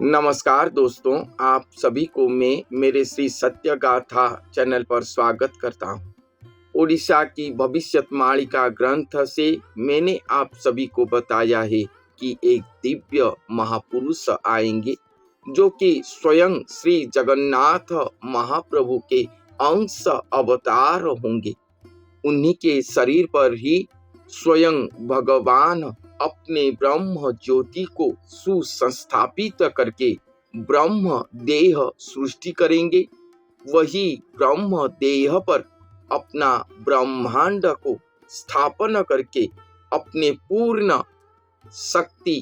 नमस्कार दोस्तों, आप सभी को मैं मेरे श्री सत्य गाथा चैनल पर स्वागत करता हूँ। ओडिशा की भविष्यवाणी ग्रंथ से मैंने आप सभी को बताया है कि एक दिव्य महापुरुष आएंगे जो कि स्वयं श्री जगन्नाथ महाप्रभु के अंश अवतार होंगे। उन्हीं के शरीर पर ही स्वयं भगवान अपने ब्रह्म ज्योति को सुसंस्थापित करके ब्रह्म देह सृष्टि करेंगे। वही ब्रह्म देह पर अपना ब्रह्मांड को स्थापन करके अपने पूर्ण शक्ति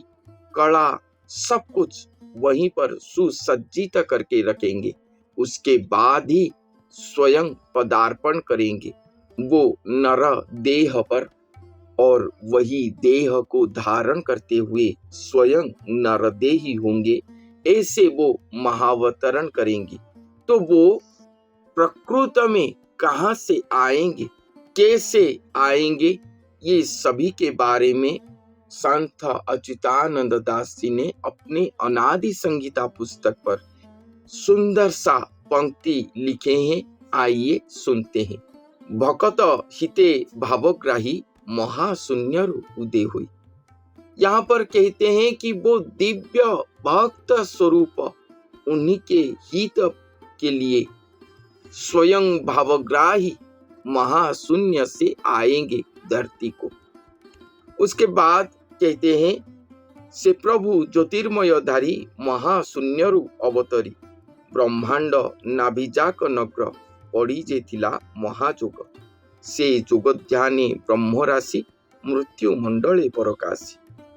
कला सब कुछ वहीं पर सुसज्जित करके रखेंगे। उसके बाद ही स्वयं पदार्पण करेंगे वो नर देह पर, और वही देह को धारण करते हुए स्वयं नरदेही होंगे। ऐसे वो महावतरण करेंगे। तो वो प्रकृत में कहाँ से आएंगे, कैसे आएंगे, ये सभी के बारे में संत अच्युतानंद दास जी ने अपने अनादि संगीता पुस्तक पर सुंदर सा पंक्ति लिखे हैं। आइए सुनते हैं। भकत हिते भावग्राही महाशून्य उदय हुई। यहाँ पर कहते हैं कि वो दिव्य भक्त स्वरूप उन्हीं के हित के लिए स्वयं भावग्राही महाशून्य से आएंगे धरती को। उसके बाद कहते हैं से प्रभु ज्योतिर्मयधारी महाशून्य अवतरी ब्रह्मांड नाभिजाक नग्र पड़ी जेथिला महाजोग से जोग ध्याने ब्रह्म राशि मृत्यु मंडले परकाशी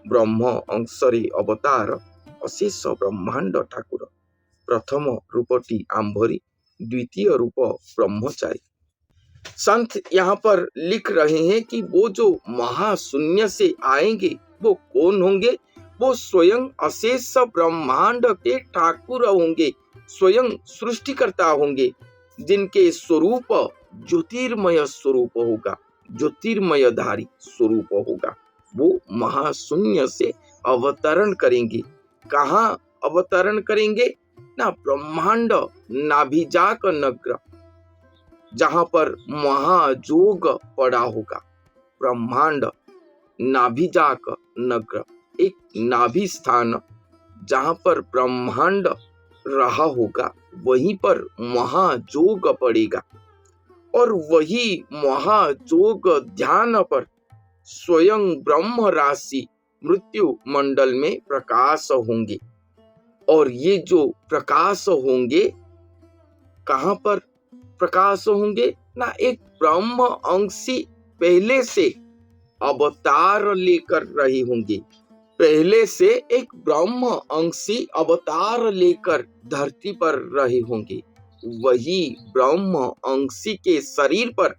ब्रह्म अंशरे अवतार अशेष ब्रह्मांड ठाकुर प्रथम रूपटी आंभरी द्वितीय रूप ब्रह्मचारी। संत यहाँ पर लिख रहे हैं कि वो जो महाशून्य से आएंगे वो कौन होंगे? वो स्वयं अशेष ब्रह्मांड के ठाकुर होंगे, स्वयं सृष्टिकर्ता होंगे, जिनके स्वरूप ज्योतिर्मय स्वरूप होगा, ज्योतिर्मयधारी स्वरूप होगा। वो महाशून्य से अवतरण करेंगे। कहाँ अवतरण करेंगे? ना ब्रह्मांड नाभिजाक नग्र, जहां पर महाजोग पड़ा होगा। ब्रह्मांड नाभिजाक नग्र, एक नाभि स्थान जहां पर ब्रह्मांड रहा होगा, वहीं पर महाजोग पड़ेगा। और वही महाजोग ध्यान पर स्वयं ब्रह्म राशि मृत्यु मंडल में प्रकाश होंगे। और ये जो प्रकाश होंगे, कहां पर प्रकाश होंगे? ना एक ब्रह्म अंशी पहले से अवतार लेकर रहे होंगे। पहले से एक ब्रह्म अंशी अवतार लेकर धरती पर रहे होंगे। वही ब्रह्म अंशी के शरीर पर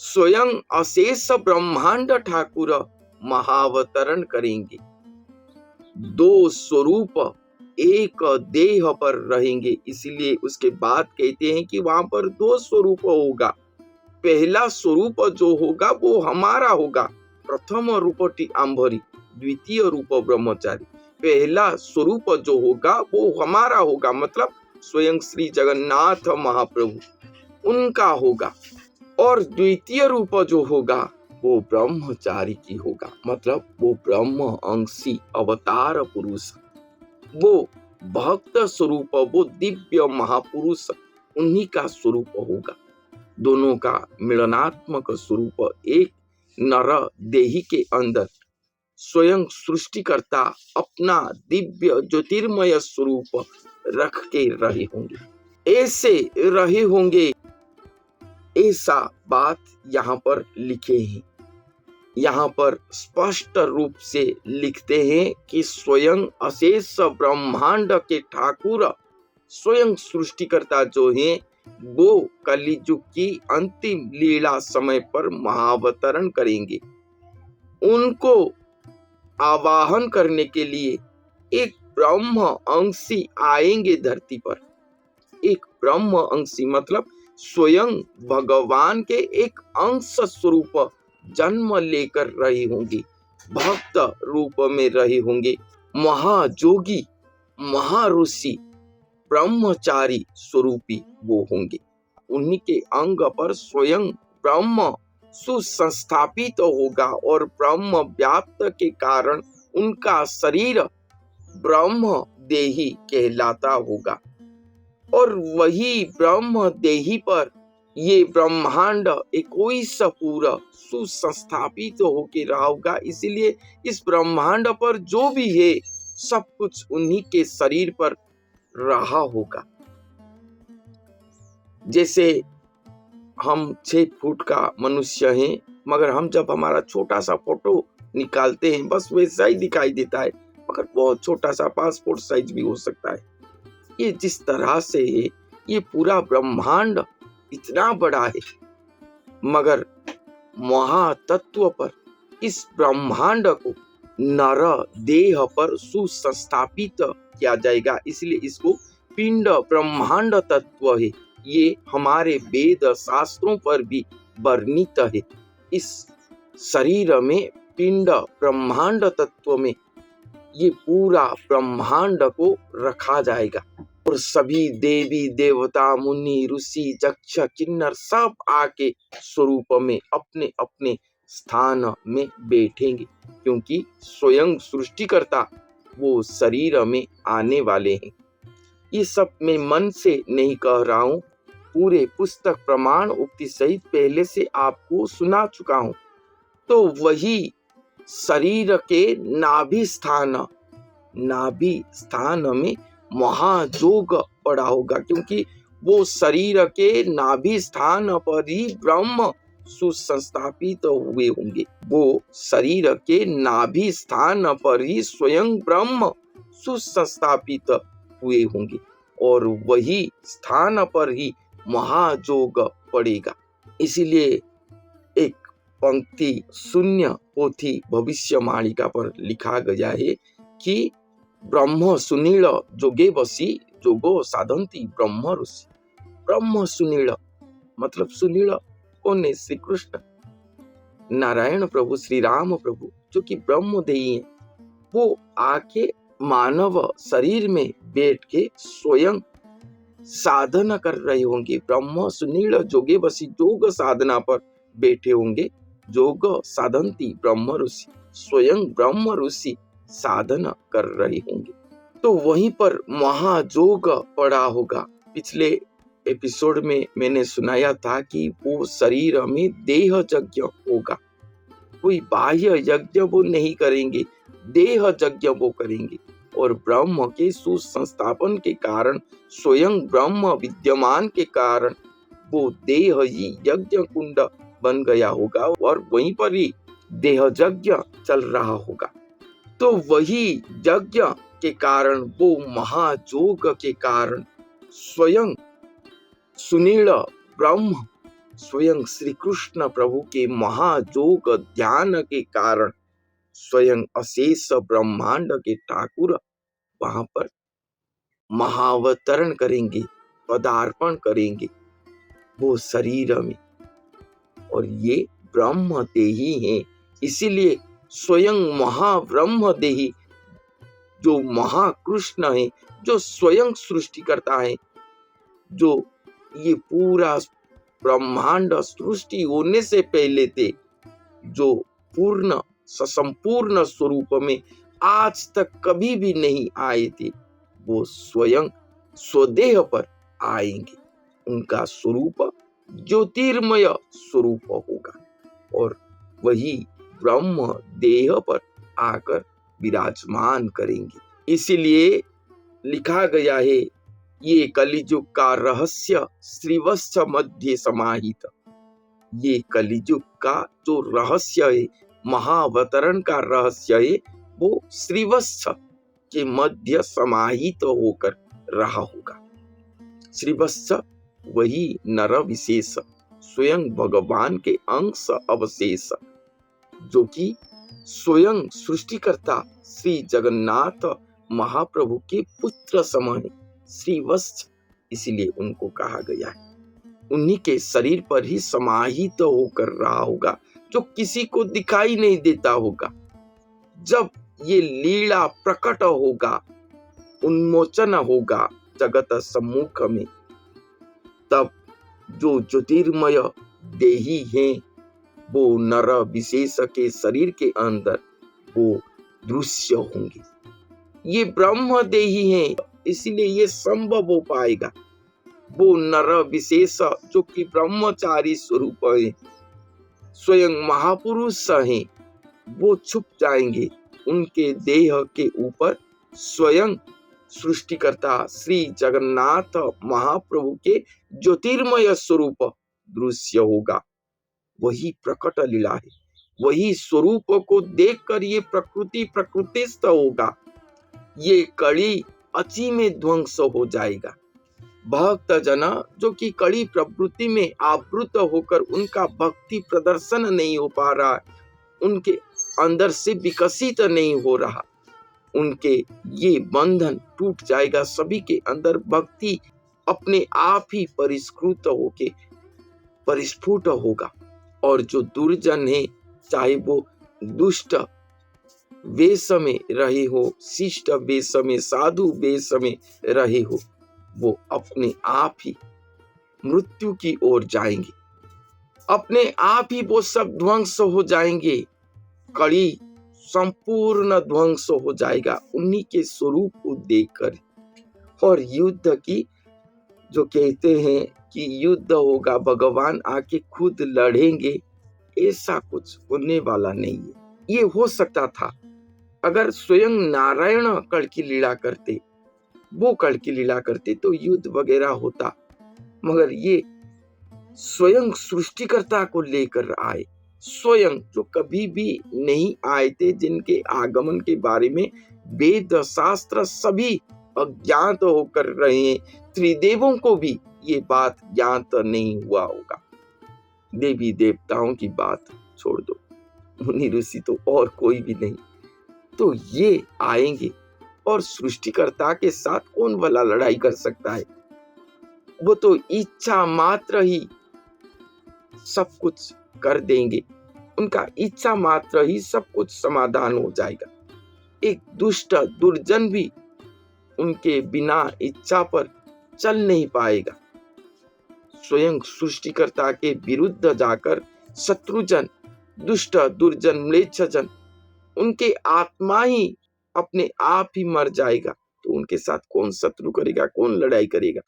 स्वयं अशेष ब्रह्मांड ठाकुर महावतरण करेंगे। दो स्वरूप एक देह पर रहेंगे, इसलिए उसके बाद कहते हैं कि वहां पर दो स्वरूप होगा। पहला स्वरूप जो होगा वो हमारा होगा, प्रथम रूपटी आंभरी द्वितीय रूप ब्रह्मचारी। पहला स्वरूप जो होगा वो हमारा होगा, मतलब स्वयं श्री जगन्नाथ महाप्रभु उनका होगा। और द्वितीय रूप जो होगा वो ब्रह्मचारी की होगा, मतलब वो ब्रह्म अंशी अवतार पुरुष, वो भक्त स्वरूप, वो दिव्य महापुरुष उन्हीं का स्वरूप होगा। दोनों का मिलनात्मक स्वरूप एक नर देही के अंदर स्वयं सृष्टिकर्ता अपना दिव्य ज्योतिर्मय स्वरूप रख के रहे होंगे, ऐसे रहे होंगे। ऐसा बात यहाँ पर लिखे हैं। यहाँ पर स्पष्ट रूप से लिखते हैं कि स्वयं अशेष ब्रह्मांड के ठाकुर स्वयं सृष्टिकर्ता जो हैं वो कलियुग की अंतिम लीला समय पर महावतरण करेंगे। उनको आवाहन करने के लिए एक ब्रह्म अंशी आएंगे धरती पर। एक ब्रह्म अंशी मतलब स्वयं भगवान के एक अंश स्वरूप जन्म लेकर रहे होंगे, भक्त रूप में रहे होंगे, महाजोगी महाऋषि ब्रह्मचारी स्वरूपी वो होंगे। उन्हीं के अंग पर स्वयं ब्रह्म सुसंस्थापित होगा और ब्रह्म व्याप्त के कारण उनका शरीर ब्रह्म देही कहलाता होगा और वही ब्रह्म देही पर ये ब्रह्मांड 21 पूरा सुसंस्थापित होके रहा होगा। इसीलिए इस ब्रह्मांड पर जो भी है सब कुछ उन्हीं के शरीर पर रहा होगा। जैसे हम 6 फुट का मनुष्य हैं, मगर हम जब हमारा छोटा सा फोटो निकालते हैं बस वैसा ही दिखाई देता है, मगर बहुत छोटा सा पासपोर्ट साइज भी हो सकता है। ये जिस तरह से है, ये पूरा ब्रह्मांड इतना बड़ा है, मगर महातत्व पर इस ब्रह्मांड को नर देह पर सुसंस्थापित किया जाएगा। इसलिए इसको पिंड ब्रह्मांड तत्व है। ये हमारे वेद शास्त्रों पर भी वर्णित है। इस शरीर में पिंड ब्रह्मांड तत्व में ये पूरा ब्रह्मांड को रखा जाएगा और सभी देवी देवता मुनि ऋषि यक्ष किन्नर सब आके स्वरूप में अपने अपने स्थान में बैठेंगे, क्योंकि स्वयं सृष्टिकर्ता वो शरीर में आने वाले हैं। ये सब मैं मन से नहीं कह रहा हूँ, पूरे पुस्तक प्रमाण उक्ति सहित पहले से आपको सुना चुका हूँ। तो वही शरीर के नाभि स्थान में महायोग पड़ा होगा, क्योंकि वो शरीर के नाभि स्थान पर ही ब्रह्म सुसंस्थापित हुए होंगे। वो शरीर के नाभि स्थान पर ही स्वयं ब्रह्म सुसंस्थापित हुए होंगे और वही स्थान पर ही महायोग पड़ेगा। इसीलिए एक पंक्ति शून्य पोथी भविष्य मालिका पर लिखा गया है कि ब्रह्म सुनील जोगे बसी जोगो साधंती ब्रह्म ऋषि। ब्रह्म सुनील मतलब सुनील कौन है? श्री कृष्ण नारायण प्रभु श्री राम प्रभु जो कि ब्रह्मदेही है, वो आके मानव शरीर में बैठ के स्वयं साधना कर रहे होंगे। ब्रह्म सुनील जोगे बसी योग साधना पर बैठे होंगे। योग साधंती ब्रह्म ऋषि, स्वयं ब्रह्म ऋषि साधना कर रहे होंगे। तो वहीं पर महायोग पड़ा होगा। पिछले एपिसोड में मैंने सुनाया था कि वो शरीर में देह यज्ञ होगा, कोई बाह्य यज्ञ वो नहीं करेंगे, देह यज्ञ वो करेंगे और ब्रह्म के सुसंस्थापन के कारण स्वयं ब्रह्म विद्यमान के कारण वो देह ही यज्ञ कुंड बन गया होगा और वहीं पर ही देह यज्ञ चल रहा होगा। तो वही यज्ञ के कारण, वो महायोग के कारण स्वयं सुनील ब्रह्म स्वयं श्री कृष्ण प्रभु के महायोग ध्यान के कारण स्वयं अशेष ब्रह्मांड के ठाकुर वहां पर महावतरण करेंगे, पदार्पण करेंगे वो शरीर में। और ये ब्रह्म देही हैं, इसीलिए स्वयं महाब्रह्म देही जो महाकृष्ण है, जो स्वयं सृष्टि करता है, जो ये पूरा ब्रह्मांड सृष्टि होने से पहले थे, जो पूर्ण संपूर्ण स्वरूप में आज तक कभी भी नहीं आए थे, वो स्वयं स्वदेह पर आएंगे। उनका स्वरूप ज्योतिर्मय स्वरूप होगा और वही ब्रह्म देह पर आकर विराजमान करेंगे। इसीलिए लिखा गया है, ये कलिजुग का रहस्य श्रीवत्स मध्य समाहित। ये कलिजुग का जो रहस्य है, महावतरण का रहस्य है, वो श्रीवत्स के मध्य समाहित होकर रहा होगा। श्रीवत्स वही नर विशेष, स्वयं भगवान के अंश अवशेष, जो कि स्वयं सृष्टिकर्ता श्री जगन्नाथ महाप्रभु के पुत्र समान श्रीवत्स, इसीलिए उनको कहा गया है। उन्हीं के शरीर पर ही समाहित होकर रहा होगा, जो किसी को दिखाई नहीं देता होगा। जब ये लीला प्रकट होगा उन्मोचन होगा जगत सम्मुख में, तब जो ज्योतिर्मय देही हैं वो नर विशेष के शरीर के अंदर वो दृश्य होंगे। ये ब्रह्म देही हैं, इसीलिए ये संभव हो पाएगा। वो नर विशेष जो कि ब्रह्मचारी स्वरूप है, स्वयं महापुरुष हैं, वो छुप जाएंगे। उनके देह के ऊपर स्वयं सृष्टिकर्ता श्री जगन्नाथ महाप्रभु के ज्योतिर्मय स्वरूप दृश्य होगा। वही प्रकट लीला है, वही स्वरूप को देखकर ये प्रकृति प्रकृतिस्थ होगा। ये कड़ी अची में ध्वंस हो जाएगा। भक्त जना जो कि कड़ी प्रवृत्ति में आवृत होकर उनका भक्ति प्रदर्शन नहीं हो पा रहा, उनके अंदर से विकसित नहीं हो रहा, उनके ये बंधन टूट जाएगा। सभी के अंदर भक्ति अपने आप ही परिष्कृत होके परिस्फुट होगा। और जो दुर्जन है, चाहे वो दुष्ट वेश में रहे हो, शिष्ट वेश में, साधु वेश में रहे हो, वो अपने आप ही मृत्यु की ओर जाएंगे, अपने आप ही वो सब ध्वंस हो जाएंगे। कड़ी संपूर्ण ध्वंस हो जाएगा उन्हीं के स्वरूप को देखकर। और युद्ध की जो कहते हैं कि युद्ध होगा, भगवान आके खुद लड़ेंगे, ऐसा कुछ होने वाला नहीं है। ये हो सकता था अगर स्वयं नारायण कल की लीला करते, वो कल की लीला करते तो युद्ध वगैरह होता, मगर ये स्वयं सृष्टिकर्ता को लेकर आए, स्वयं जो कभी भी नहीं आए थे, जिनके आगमन के बारे में वेद शास्त्र सभी अज्ञात होकर रहे हैं। त्रिदेवों को भी ये बात ज्ञात नहीं हुआ होगा। देवी देवताओं की बात छोड़ दो, मुनि ऋषि तो और कोई भी नहीं, तो ये आएंगे और सृष्टिकर्ता के साथ कौन भला लड़ाई कर सकता है। वो तो इच्छा मात्र ही सब कुछ कर देंगे, उनका इच्छा मात्र ही सब कुछ समाधान हो जाएगा। एक दुष्ट दुर्जन भी उनके बिना इच्छा पर चल नहीं पाएगा। स्वयं सृष्टिकर्ता के विरुद्ध जाकर शत्रुजन, दुष्ट दुर्जन, म्लेच्छजन, उनके आत्मा ही अपने आप ही मर जाएगा, तो उनके साथ कौन शत्रु करेगा, कौन लड़ाई करेगा।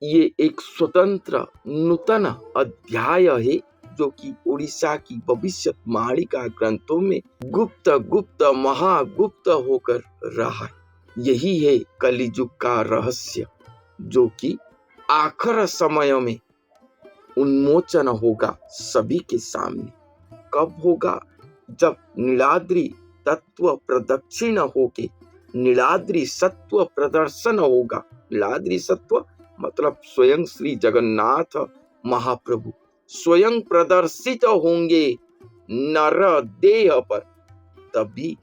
ये एक स्वतंत्र नूतन अध्याय है जो कि उड़ीसा की भविष्यवाणी का ग्रंथों में गुप्त गुप्त महागुप्त होकर रहा है। यही है कलियुग का रहस्य जो कि आखिर समय में उन्मोचन होगा सभी के सामने। कब होगा? जब नीलाद्री तत्व प्रदक्षिण होके नीलाद्री सत्व प्रदर्शन होगा। नीलाद्री सत्व मतलब स्वयं श्री जगन्नाथ महाप्रभु स्वयं प्रदर्शित होंगे नर देह पर, तभी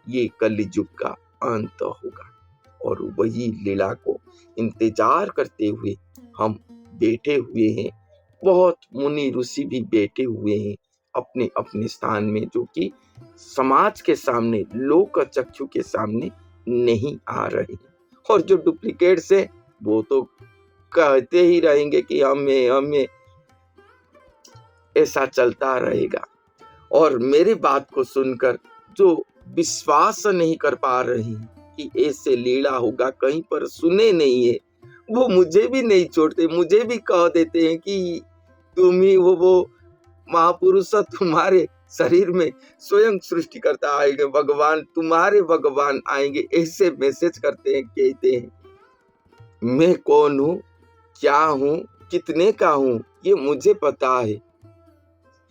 ये कलियुग का अंत होगा। और वही लीला को इंतजार करते हुए हम बैठे हुए हैं। बहुत मुनि ऋषि भी बैठे हुए हैं अपने अपने स्थान में, जो कि समाज के सामने, लोक चक्षु के सामने नहीं आ रहे। और जो डुप्लीकेट्स है वो तो कहते ही रहेंगे कि हमें ऐसा चलता रहेगा। और मेरे बात को सुनकर जो विश्वास नहीं कर पा रही कि ऐसे लीला होगा, कहीं पर सुने नहीं है, वो मुझे भी नहीं छोड़ते, मुझे भी कह देते हैं कि तुम ही वो महापुरुष, तुम्हारे शरीर में स्वयं सृष्टिकर्ता आएंगे, भगवान, तुम्हारे भगवान आएंगे, ऐसे मैसेज करते हैं, कहते हैं। मैं कौन हूँ, क्या हूँ, कितने का हूँ, ये मुझे पता है।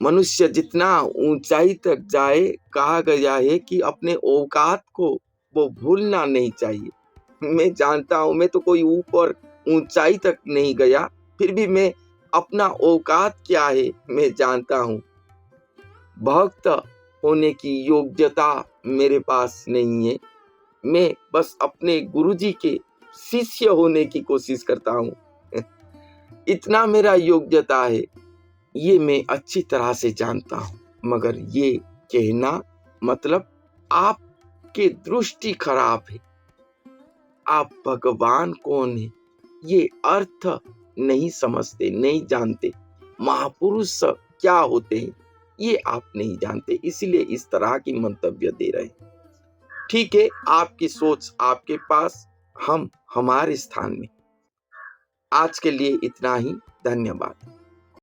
मनुष्य जितना ऊंचाई तक जाए, कहा गया है कि अपने औकात को वो भूलना नहीं चाहिए। मैं जानता हूँ, मैं तो कोई ऊपर ऊंचाई तक नहीं गया, फिर भी मैं अपना औकात क्या है मैं जानता हूँ। भक्त होने की योग्यता मेरे पास नहीं है, मैं बस अपने गुरुजी के शिष्य होने की कोशिश करता हूँ। इतना मेरा योग्यता है, ये मैं अच्छी तरह से जानता हूँ। मगर ये कहना मतलब आपकी दृष्टि खराब है, आप भगवान कौन है ये अर्थ नहीं समझते, नहीं जानते। महापुरुष क्या होते हैं ये आप नहीं जानते, इसलिए इस तरह की मंतव्य दे रहे हैं। ठीक है, आपकी सोच आपके पास, हम हमारे स्थान में। आज के लिए इतना ही। धन्यवाद।